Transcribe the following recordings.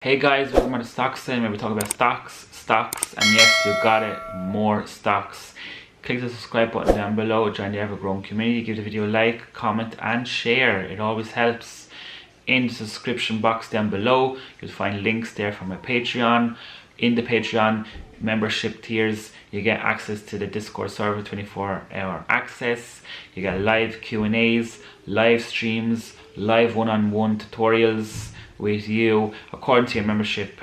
Hey guys, welcome to StocksZen, where we talk about stocks, and yes, you got it, more stocks. Click the subscribe button down below, join the ever-growing community, give the video a like, comment and share. It always helps. In the description box down below, you'll find links there for my Patreon. In the Patreon membership tiers, you get access to the Discord server, 24-hour access. You get live Q&As, live streams, live one-on-one tutorials with you according to your membership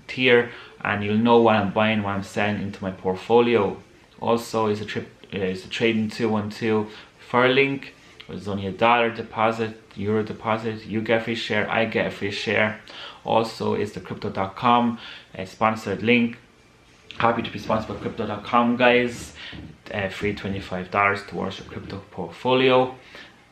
tier, and you'll know what I'm buying, what I'm selling into my portfolio. Also, is a trading 212 referral link. It's only $1 deposit, euro deposit. You get a free share, I get a free share. Also, is the crypto.com sponsored link. Happy to be sponsored by crypto.com, guys. Free $25 towards your crypto portfolio.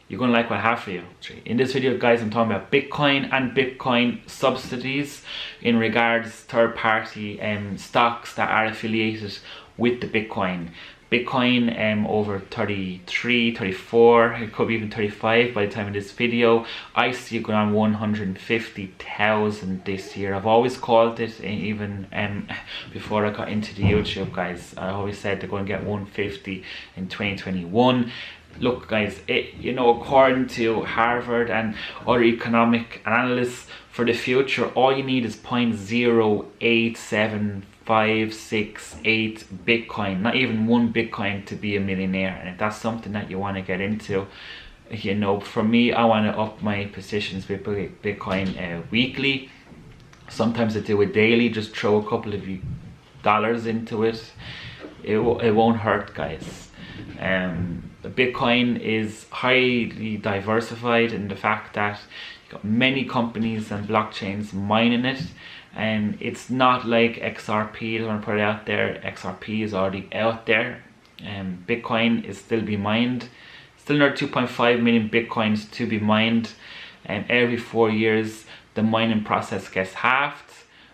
You're going to like what I have for you. In this video, guys, I'm talking about Bitcoin and Bitcoin subsidies in regards third-party stocks that are affiliated with the Bitcoin. Bitcoin over 33, 34, it could be even 35 by the time of this video. I see it going on 150,000 this year. I've always called it, even before I got into the YouTube, guys. I always said they're going to get 150 in 2021. Look, guys, according to Harvard and other economic analysts, for the future, all you need is 0.087568 Bitcoin, not even one Bitcoin, to be a millionaire. And if that's something that you want to get into, for me, I want to up my positions with Bitcoin weekly. Sometimes I do it daily, just throw a couple of dollars into it. It won't hurt, guys. Bitcoin is highly diversified in the fact that you've got many companies and blockchains mining it, and it's not like XRP. I want to put it out there. XRP is already out there, and Bitcoin is still being mined. Still another 2.5 million Bitcoins to be mined, and every 4 years the mining process gets halved.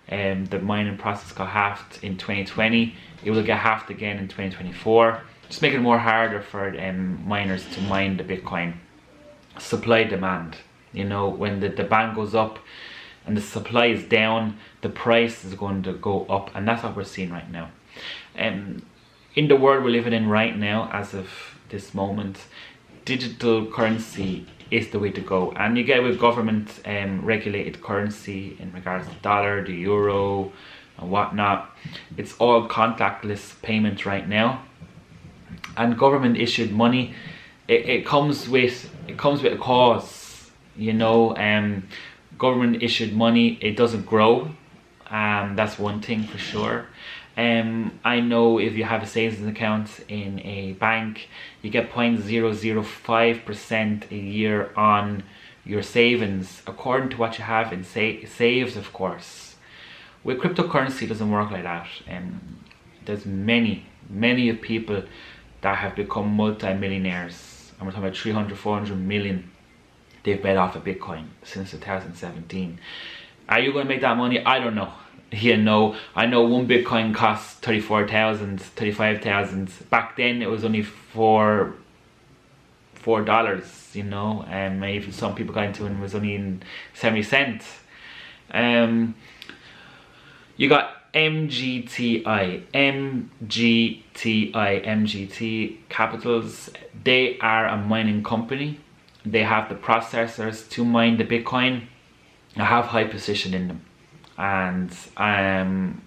The mining process got halved in 2020. It will get halved again in 2024. Just making it more harder for miners to mine the Bitcoin. Supply demand. When the demand goes up and the supply is down, the price is going to go up, and that's what we're seeing right now. In the world we're living in right now, as of this moment, digital currency is the way to go. And you get with government regulated currency in regards to the dollar, the euro and whatnot. It's all contactless payment right now. And government issued money, it comes with a cause. Government issued money, it doesn't grow. That's one thing for sure. I know if you have a savings account in a bank, you get 0.005% a year on your savings, according to what you have in saves, of course. With cryptocurrency, it doesn't work like that. There's many of people that have become multi-millionaires, and we're talking about 300, 400 million they've made off of Bitcoin since 2017. Are you going to make that money? I don't know. I know one Bitcoin costs 34,000, 35,000. Back then it was only $4, and maybe some people got into it and it was only in 70 cents. You got MGTI, MGT Capitals. They are a mining company. They have the processors to mine the Bitcoin. I have high position in them, and I'm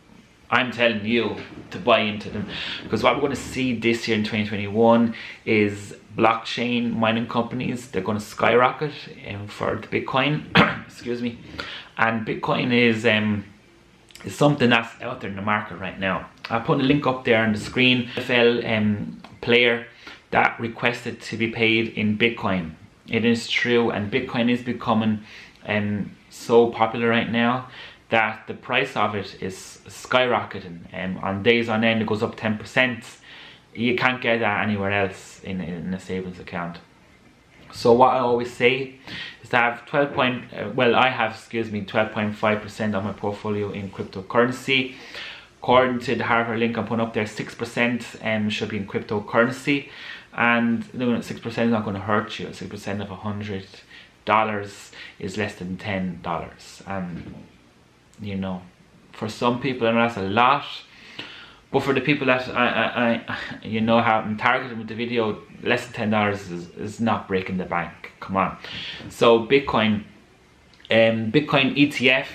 telling you to buy into them, because what we're going to see this year in 2021 is blockchain mining companies. They're going to skyrocket for the Bitcoin. Excuse me. And Bitcoin is something that's out there in the market right now. I put a link up there on the screen. NFL player that requested to be paid in Bitcoin. It is true, and Bitcoin is becoming so popular right now that the price of it is skyrocketing. On days on end, it goes up 10%. You can't get that anywhere else in a savings account. So what I always say is that I have 12.5% of my portfolio in cryptocurrency. According to the Harvard link I'm putting up there, 6% should be in cryptocurrency. And 6% is not going to hurt you. 6% of $100 is less than $10. you know, for some people, I know that's a lot, but for the people that I you know, have I'm targeting with the video, less than $10 is not breaking the bank. Come on. So Bitcoin, Bitcoin ETF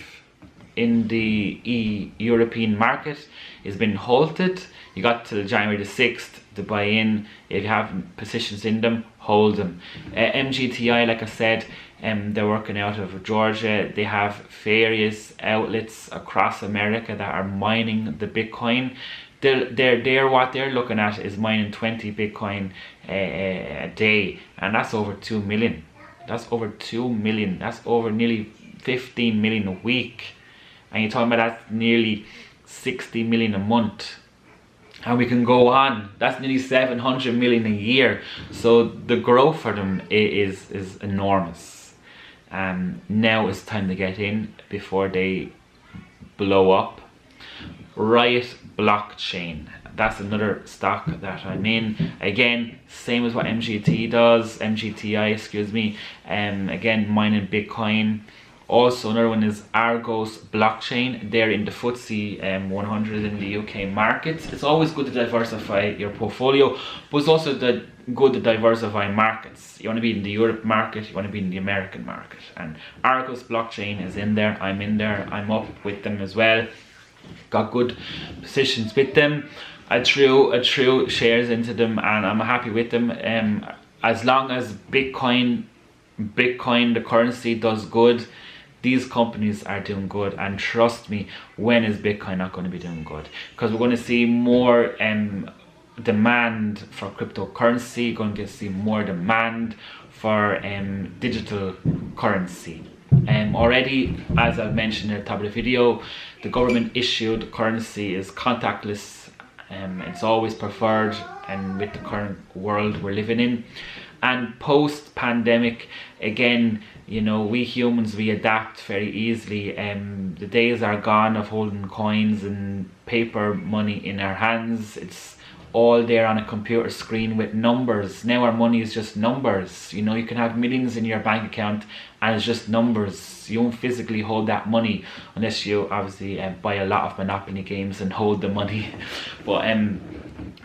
in the European market has been halted. You got till January the 6th to buy in. If you have positions in them, hold them. MGTI, like I said, they're working out of Georgia. They have various outlets across America that are mining the Bitcoin. They're what they're looking at is mining 20 Bitcoin a day, and that's over 2 million. That's over 2 million. That's over nearly 15 million a week, and you're talking about that's nearly 60 million a month. And we can go on. That's nearly 700 million a year. So the growth for them is enormous. Now it's time to get in before they blow up. Riot Blockchain. That's another stock that I'm in. Again, same as what MGTI, excuse me. Again, mining Bitcoin. Also, another one is Argos Blockchain. They're in the FTSE 100 in the UK market. It's always good to diversify your portfolio, but it's also good to diversify markets. You want to be in the Europe market, you want to be in the American market. And Argos Blockchain is in there. I'm in there. I'm up with them as well. Got good positions with them. I threw shares into them, and I'm happy with them. As long as Bitcoin, the currency, does good, these companies are doing good. And trust me, when is Bitcoin not going to be doing good? Because we're going to see more demand for cryptocurrency. You're going to see more demand for digital currency. Already, as I've mentioned at the top of the video, the government issued currency is contactless. It's always preferred, and with the current world we're living in. And post-pandemic, again, you know, we humans, we adapt very easily. The days are gone of holding coins and paper money in our hands. It's all there on a computer screen with numbers. Now our money is just numbers. You know, you can have millions in your bank account and it's just numbers. You won't physically hold that money unless you obviously buy a lot of Monopoly games and hold the money. But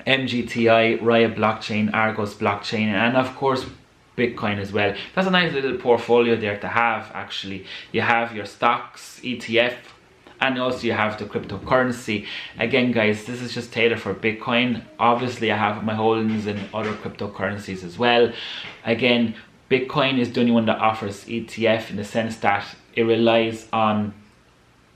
MGTI, Riot Blockchain, Argos Blockchain, and of course Bitcoin as well. That's a nice little portfolio there to have. Actually, you have your stocks, ETF, and also you have the cryptocurrency. Again guys, this is just tailored for Bitcoin. Obviously I have my holdings in other cryptocurrencies as well. Again, Bitcoin is the only one that offers ETF in the sense that it relies on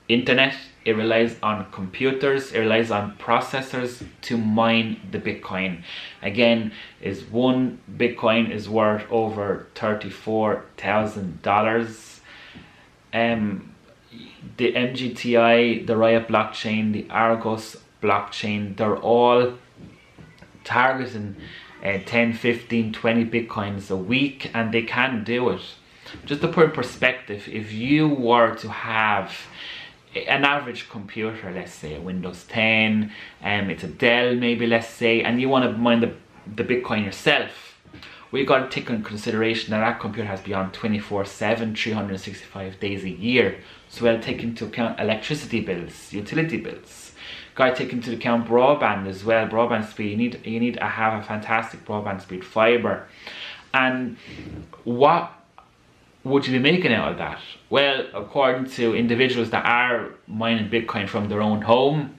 internet, it relies on computers, it relies on processors to mine the Bitcoin. Again, is one Bitcoin is worth over $34,000. The MGTI, the Riot Blockchain, the Argos Blockchain, they're all targeting 10, 15, 20 Bitcoins a week, and they can do it. Just to put in perspective, if you were to have an average computer, let's say a Windows 10, it's a Dell maybe, let's say, and you want to mine the Bitcoin yourself, we got to take into consideration that that computer has to be on 24/7, 365 days a year. So we'll take into account electricity bills, utility bills. Got to take into account broadband as well, broadband speed. You need to have a fantastic broadband speed, fiber. And what would you be making out of that? Well, according to individuals that are mining Bitcoin from their own home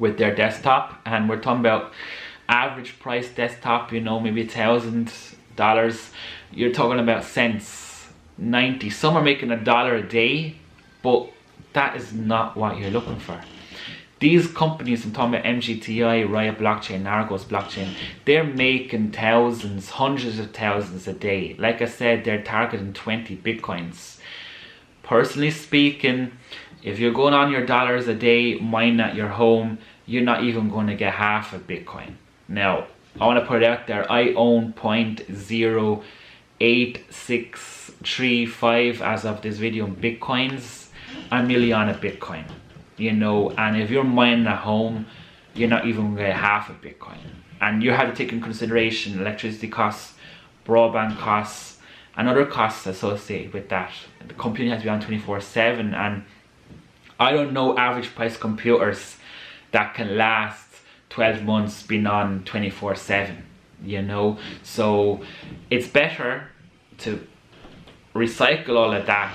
with their desktop, and we're talking about average price desktop, you know, maybe $1,000, you're talking about cents, 90. Some are making $1 a day, but that is not what you're looking for. These companies, I'm talking about MGTI, Riot Blockchain, Argos Blockchain, they're making thousands, hundreds of thousands a day. Like I said, they're targeting 20 Bitcoins. Personally speaking, if you're going on your dollars a day, mining at your home, you're not even going to get half a Bitcoin. Now, I want to put it out there, I own 0.08635 as of this video in Bitcoins. I'm nearly on a Bitcoin, you know, and if you're mining at home, you're not even going to get half a Bitcoin. And you have to take in consideration electricity costs, broadband costs, and other costs associated with that. The company has to be on 24/7, and I don't know average price computers that can last 12 months being on 24/7, you know. So it's better to recycle all of that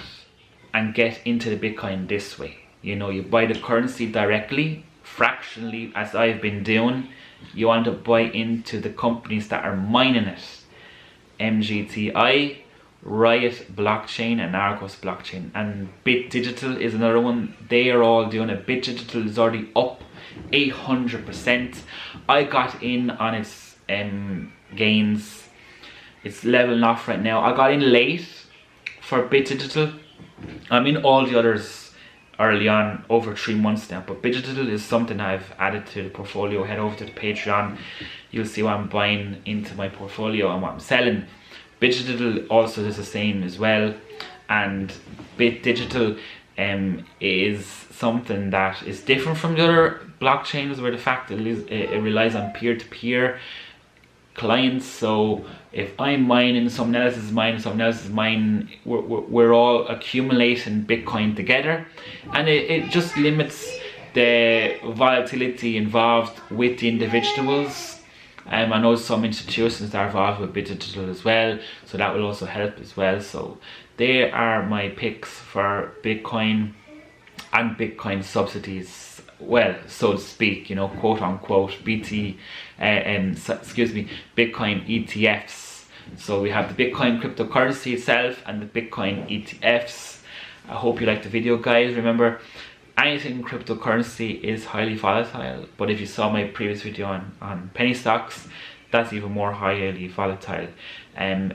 and get into the Bitcoin this way. You know, you buy the currency directly, fractionally, as I've been doing. You want to buy into the companies that are mining it. MGTI, Riot Blockchain and Argos Blockchain. And Bit Digital is another one. They are all doing it. Bit Digital is already up 800%. I got in on its gains. It's leveling off right now. I got in late for Bit Digital. I'm in all the others early on, over 3 months now, but Bit Digital is something I've added to the portfolio. Head over to the Patreon, you'll see what I'm buying into my portfolio and what I'm selling. Bit Digital also does the same as well, and Bit Digital is something that is different from the other blockchains, where the fact that it relies on peer-to-peer clients. So if I'm mining, someone else is mining, someone else is mining, we're all accumulating Bitcoin together, and it just limits the volatility involved with the individuals. I know some institutions are involved with Bit Digital as well, so that will also help as well. So they are my picks for Bitcoin and Bitcoin subsidies, well, so to speak, you know, quote unquote, Bitcoin ETFs. So we have the Bitcoin cryptocurrency itself and the Bitcoin ETFs. I hope you liked the video, guys. Remember, anything cryptocurrency is highly volatile, but if you saw my previous video on penny stocks, that's even more highly volatile.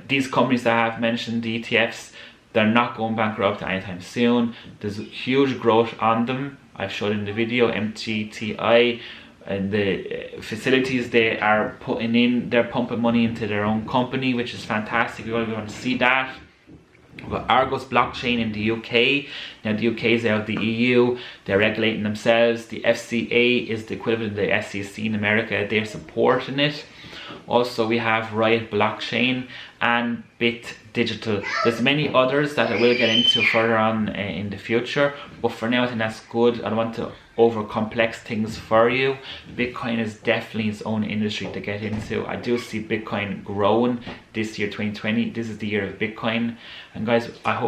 These companies that I have mentioned, the ETFs, they're not going bankrupt anytime soon. There's huge growth on them. I've showed in the video, MGTI, and the facilities they are putting in, they're pumping money into their own company, which is fantastic. We want to see that. We've got Argos Blockchain in the UK. Now the UK is out of the EU, they're regulating themselves. The FCA is the equivalent of the SEC in America, they're supporting it. Also we have Riot Blockchain and Bit Digital. There's many others that I will get into further on in the future, but for now I think that's good. I don't want to over complex things for you. Bitcoin is definitely its own industry to get into. I do see Bitcoin growing this year, 2020. This is the year of Bitcoin, and guys, I hope